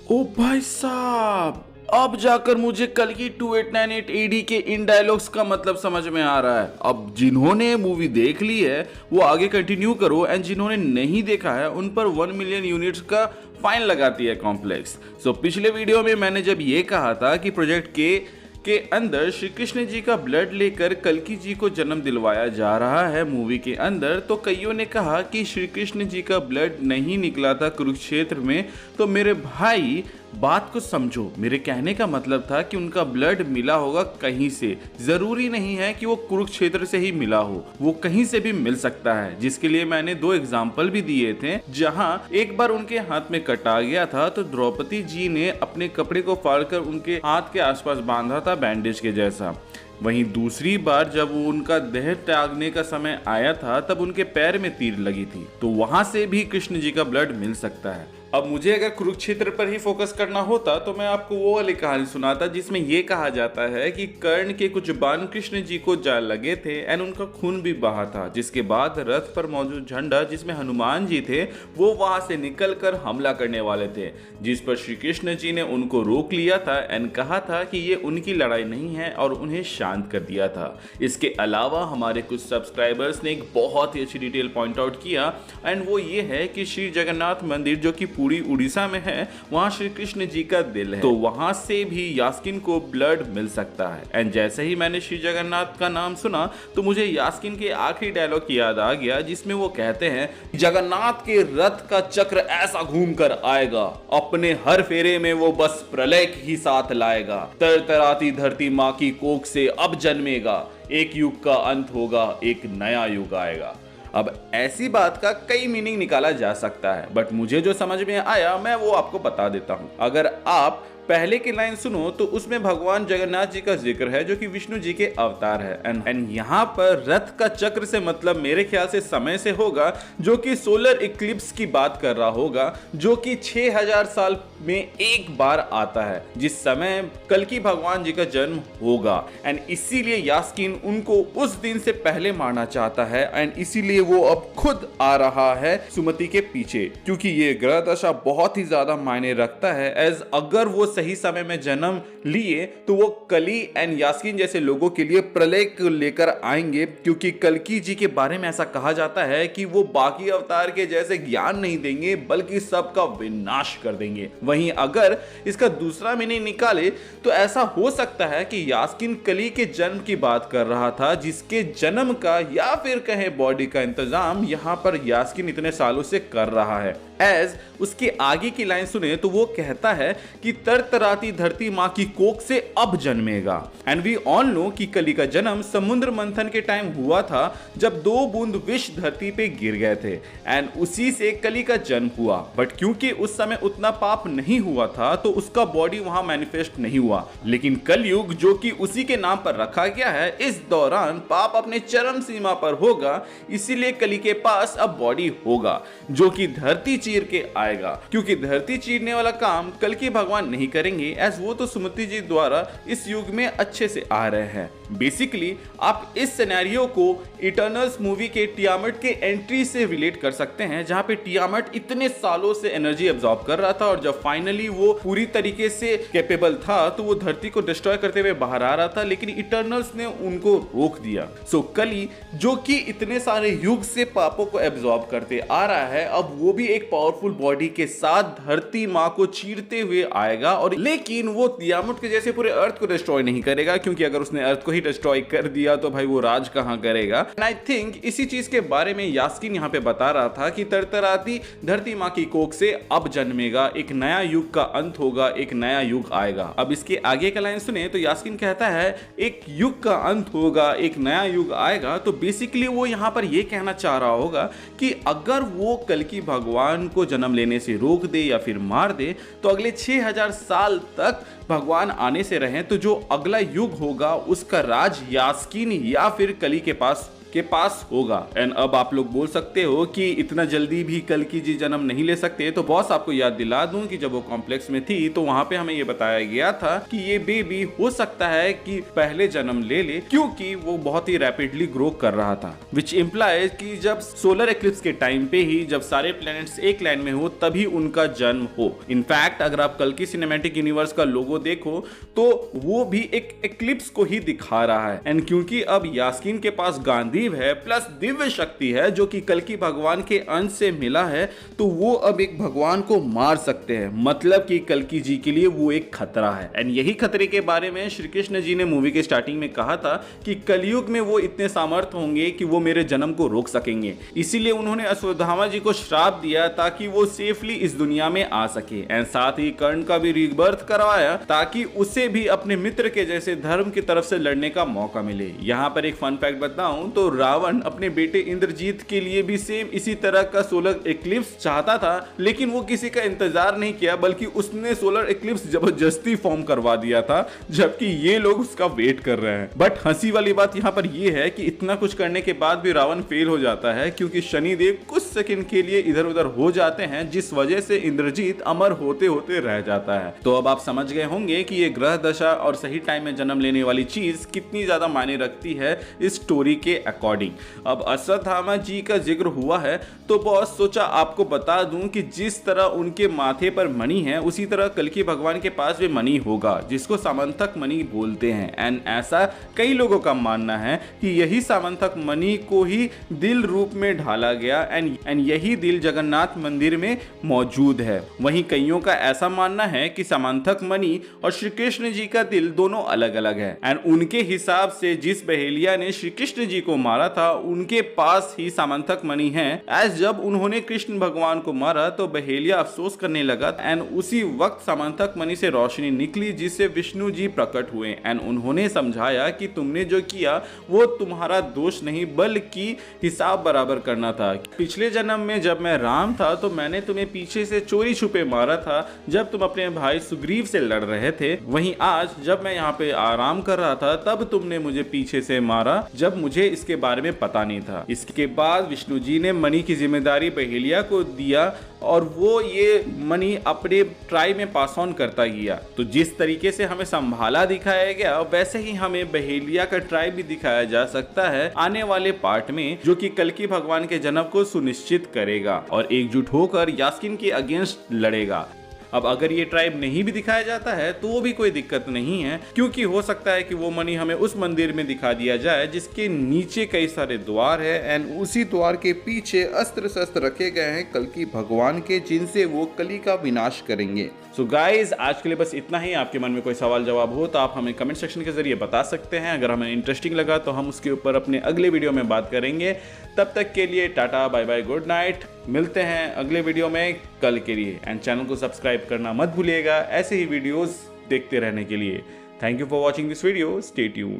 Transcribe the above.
ओ भाई साहब, अब जाकर मुझे कल की 2898 एडी के इन डायलॉग्स का मतलब समझ में आ रहा है। अब जिन्होंने मूवी देख ली है वो आगे कंटिन्यू करो, एंड जिन्होंने नहीं देखा है उन पर 1 मिलियन यूनिट्स का फाइन लगाती है कॉम्प्लेक्स। सो पिछले वीडियो में मैंने जब ये कहा था कि प्रोजेक्ट के अंदर श्री कृष्ण जी का ब्लड लेकर कल्कि जी को जन्म दिलवाया जा रहा है मूवी के अंदर, तो कईयों ने कहा कि श्री कृष्ण जी का ब्लड नहीं निकला था कुरुक्षेत्र में। तो मेरे भाई बात को समझो, मेरे कहने का मतलब था कि उनका ब्लड मिला होगा कहीं से। जरूरी नहीं है कि वो कुरुक्षेत्र से ही मिला हो, वो कहीं से भी मिल सकता है, जिसके लिए मैंने 2 एग्जाम्पल भी दिए थे। जहां एक बार उनके हाथ में कट आ गया था तो द्रौपदी जी ने अपने कपड़े को फाड़कर उनके हाथ के आसपास बांधा था बैंडेज के जैसा। वहीं दूसरी बार जब उनका देह त्यागने का समय आया था तब उनके पैर में तीर लगी थी, तो वहां से भी कृष्ण जी का ब्लड मिल सकता है। अब मुझे अगर कुरुक्षेत्र पर ही फोकस करना होता तो मैं आपको वो वाली कहानी सुनाता जिसमें ये कहा जाता है कि कर्ण के कुछ बाण कृष्ण जी को जा लगे थे एंड उनका खून भी बहा था, जिसके बाद रथ पर मौजूद झंडा जिसमें हनुमान जी थे वो वहां से निकलकर हमला करने वाले थे, जिस पर श्री कृष्ण जी ने उनको रोक लिया था एंड कहा था कि ये उनकी लड़ाई नहीं है और उन्हें शांत कर दिया था। इसके अलावा हमारे कुछ सब्सक्राइबर्स ने एक बहुत ही अच्छी डिटेल पॉइंट आउट किया एंड वो ये है कि श्री जगन्नाथ मंदिर जो कि पूरी उड़ीसा में है, वहां श्री कृष्ण जी का दिल है, तो वहां से भी यास्किन को ब्लड मिल सकता है। एंड जैसे ही मैंने श्री जगन्नाथ का नाम सुना तो मुझे यास्किन के आखिरी डायलॉग की याद आ गया जिसमें वो कहते हैं, जगन्नाथ के रथ का चक्र ऐसा घूम कर आएगा, अपने हर फेरे में वो बस प्रलय ही साथ लाएगा, तरतराती धरती माँ की कोख से अब जन्मेगा, एक युग का अंत होगा, एक नया युग आएगा। अब ऐसी बात का कई मीनिंग निकाला जा सकता है, बट मुझे जो समझ में आया मैं वो आपको बता देता हूं। अगर आप पहले की लाइन सुनो तो उसमें भगवान जगन्नाथ जी का जिक्र है जो कि विष्णु जी के अवतार है, एंड यहाँ पर रथ का चक्र से मतलब मेरे ख्याल से समय से होगा, जो कि सोलर इक्लिप्स की बात कर रहा होगा, जो कि 6000 साल में एक बार आता है, जिस समय कल्कि भगवान जी का जन्म होगा। एंड इसीलिए यास्किन उनको उस दिन से पहले मारना चाहता है एंड इसीलिए वो अब खुद आ रहा है सुमति के पीछे, क्योंकि ये ग्रह दशा बहुत ही ज्यादा मायने रखता है। एज अगर वो सही समय में जन्म लिए तो वो कली एंड यास्किन जैसे लोगों के लिए प्रलय को लेकर आएंगे, क्योंकि कल्कि जी के बारे में ऐसा कहा जाता है कि वो बाकी अवतार के जैसे ज्ञान नहीं देंगे बल्कि सबका विनाश कर देंगे। वहीं अगर इसका दूसरा मीनिंग निकाले तो ऐसा हो सकता है कि यास्किन कली के जन्म की बात कर रहा था, जिसके जन्म का या फिर कहें बॉडी का इंतजाम यहाँ पर यास्किन इतने सालों से कर रहा है। एज उसके आगे की लाइन सुने तो वो कहता है कि तरतराती धरती माँ की कोख से अब जन्मेगा। एंड वी ऑल नो कि कली का जन्म समुद्र मंथन के टाइम हुआ था जब 2 बूंद विष धरती पे गिर गए थे एंड उसी से कली का जन्म हुआ। बट क्योंकि उस समय उतना पाप नहीं हुआ था तो उसका बॉडी वहां मैनिफेस्ट नहीं हुआ, लेकिन कलयुग जो कि उसी के नाम पर रखा गया है, इस दौरान पाप अपने चरम सीमा पर होगा, इसीलिए कली के पास अब बॉडी होगा जो कि धरती चीर के आएगा, क्योंकि धरती चीरने वाला काम कल्कि भगवान नहीं करेंगे, एज वो तो सुमति जी द्वारा इस युग में अच्छे से आ रहे हैं। बेसिकली आप इस सिनेरियो को इटर्नल्स मूवी के टियामट के एंट्री से रिलेट कर सकते हैं, जहां पे टियामट इतने सालों से एनर्जी एब्जॉर्ब कर रहा था और जब फाइनली वो पूरी तरीके से कैपेबल था तो वो धरती को डिस्ट्रॉय करते हुए बाहर आ रहा था, लेकिन इटर्नल्स ने उनको रोक दिया। सो कली जो कि इतने सारे युग से पापों को एब्जॉर्ब करते आ रहा है, अब वो भी एक पावरफुल बॉडी के साथ धरती माँ को चीरते हुए आएगा, और लेकिन वो टियामट के जैसे पूरे अर्थ को डिस्ट्रॉय नहीं करेगा, क्योंकि अगर उसने अर्थ को ही डिस्ट्रॉय कर दिया तो भाई वो राज कहां करेगा। एंड आई थिंक इसी चीज के बारे में यास्किन यहां पे बता रहा था कि तरतराती धरती माँ की कोख से अब जन्मेगा, एक नया युग का अंत होगा, एक नया युग आएगा। अब इसके आगे का लाइन सुने तो यास्किन कहता है एक युग का अंत होगा, एक नया युग आएगा, तो बेसिकली वो यहां पर ये कहना चाह रहा होगा कि अगर वो कल्कि भगवान को जन्म लेने से रोक दे या फिर मार दे तो अगले 6000 साल तक भगवान आने से रहें, तो जो अगला युग होगा उसका राज यास्किन या फिर कली के पास के पास होगा। एंड अब आप लोग बोल सकते हो कि इतना जल्दी भी कल्कि जी जन्म नहीं ले सकते, तो बॉस आपको याद दिला दूं कि जब वो कॉम्प्लेक्स में थी तो वहां पे हमें ये बताया गया था कि ये बेबी हो सकता है कि पहले जन्म ले ले, क्योंकि वो बहुत ही रैपिडली ग्रो कर रहा था, विच इंप्लाइज कि जब सोलर एक्लिप्स के टाइम पे ही जब सारे प्लैनेट्स एक लाइन में हो तभी उनका जन्म हो। इनफैक्ट अगर आप कल्कि सिनेमैटिक यूनिवर्स का लोगो देखो तो वो भी एक एक्लिप्स को ही दिखा रहा है। एंड क्योंकि अब यास्कीन के पास गांधीव है प्लस दिव्य शक्ति है जो कि कल्कि भगवान के अंश से मिला है, तो वो अब एक भगवान को मार सकते हैं, मतलब कि कल्कि जी के लिए वो एक खतरा है। एंड यही खतरे के बारे में श्री कृष्ण जी ने मूवी के स्टार्टिंग में कहा था कि कलयुग में वो इतने सामर्थ होंगे कि वो मेरे जन्म को रोक सकेंगे, इसीलिए उन्होंने अश्वत्थामा जी को श्राप दिया ताकि वो सेफली इस दुनिया में आ सके। एंड साथ ही कर्ण का भी रीबर्थ करवाया ताकि उसे भी अपने मित्र के जैसे धर्म की तरफ से लड़ने का मौका मिले। यहाँ पर एक फन फैक्ट बताऊं तो रावण अपने बेटे इंद्रजीत के लिए भी सेम इसी तरह का सोलर एक्लिप्स चाहता था, लेकिन वो किसी का इंतजार नहीं किया बल्कि उसने सोलर एक्लिप्स जबरदस्ती फॉर्म करवा दिया था, जबकि ये लोग उसका वेट कर रहे हैं। बट हंसी वाली बात यहाँ पर यह है कि इतना कुछ करने के बाद भी रावण फेल हो जाता है, क्योंकि शनिदेव कुछ सेकंड के लिए इधर उधर हो जाते हैं, जिस वजह से इंद्रजीत अमर होते होते रह जाता है। तो अब आप समझ गए होंगे कि ये ग्रह दशा और सही टाइम में जन्म लेने वाली चीज कितनी ज्यादा मायने रखती है इस स्टोरी के अकॉर्डिंग। अब अश्वत्थामा जी का जिक्र हुआ है तो बॉस सोचा आपको बता दूं कि जिस तरह उनके माथे पर मणि है उसी तरह कल्कि भगवान के पास भी मणि होगा, जिसको सामंथक मणि बोलते हैं। एंड ऐसा कई लोगों का मानना है कि यही सामंथक मणि को ही दिल रूप में ढाला गया एंड यही दिल जगन्नाथ मंदिर में मौजूद है। वहीं कईयों का ऐसा मानना है कि सामंथक मणि और श्री कृष्ण जी का दिल दोनों अलग अलग है। एंड उनके हिसाब से जिस बहेलिया ने श्री कृष्ण जी को मारा था उनके पास ही सामंथक मणि है। एज जब उन्होंने कृष्ण भगवान को मारा तो बहेलिया अफसोस करने लगा एंड उसी वक्त सामंथक मणि से रोशनी निकली जिससे विष्णु जी प्रकट हुए। एंड उन्होंने समझाया कि तुमने जो किया वो तुम्हारा दोष नहीं बल्कि हिसाब बराबर करना था। पिछले जन्म में जब मैं राम था तो मैंने तुम्हें पीछे से चोरी छुपे मारा था जब तुम अपने भाई सुग्रीव से लड़ रहे थे। वहीं आज जब मैं यहाँ पे आराम कर रहा था तब तुमने मुझे पीछे से मारा जब मुझे इसके बारे में पता नहीं था। इसके बाद विष्णु जी ने मणि की जिम्मेदारी बहेलिया को दिया और वो ये मणि अपने ट्राइब में पास ऑन करता गया। तो जिस तरीके से हमें संभाला दिखाया गया वैसे ही हमें बहेलिया का ट्राइब भी दिखाया जा सकता है आने वाले पार्ट में, जो कि कल्कि भगवान के जन्म को सुनिश्चित करेगा और एकजुट होकर यास्कीन के अगेंस्ट लड़ेगा। अब अगर ये ट्राइब नहीं भी दिखाया जाता है तो वो भी कोई दिक्कत नहीं है, क्योंकि हो सकता है कि वो मणि हमें उस मंदिर में दिखा दिया जाए जिसके नीचे कई सारे द्वार है एंड उसी द्वार के पीछे अस्त्र शस्त्र रखे गए हैं कल्कि भगवान के, जिनसे वो कली का विनाश करेंगे। सो गाइज आज के लिए बस इतना ही। आपके मन में कोई सवाल जवाब हो तो आप हमें कमेंट सेक्शन के जरिए बता सकते हैं। अगर हमें इंटरेस्टिंग लगा तो हम उसके ऊपर अपने अगले वीडियो में बात करेंगे। तब तक के लिए tata bye bye good night. मिलते हैं अगले वीडियो में कल के लिए। एंड चैनल को सब्सक्राइब करना मत भूलिएगा ऐसे ही वीडियोस देखते रहने के लिए। Thank you for watching this video. Stay tuned.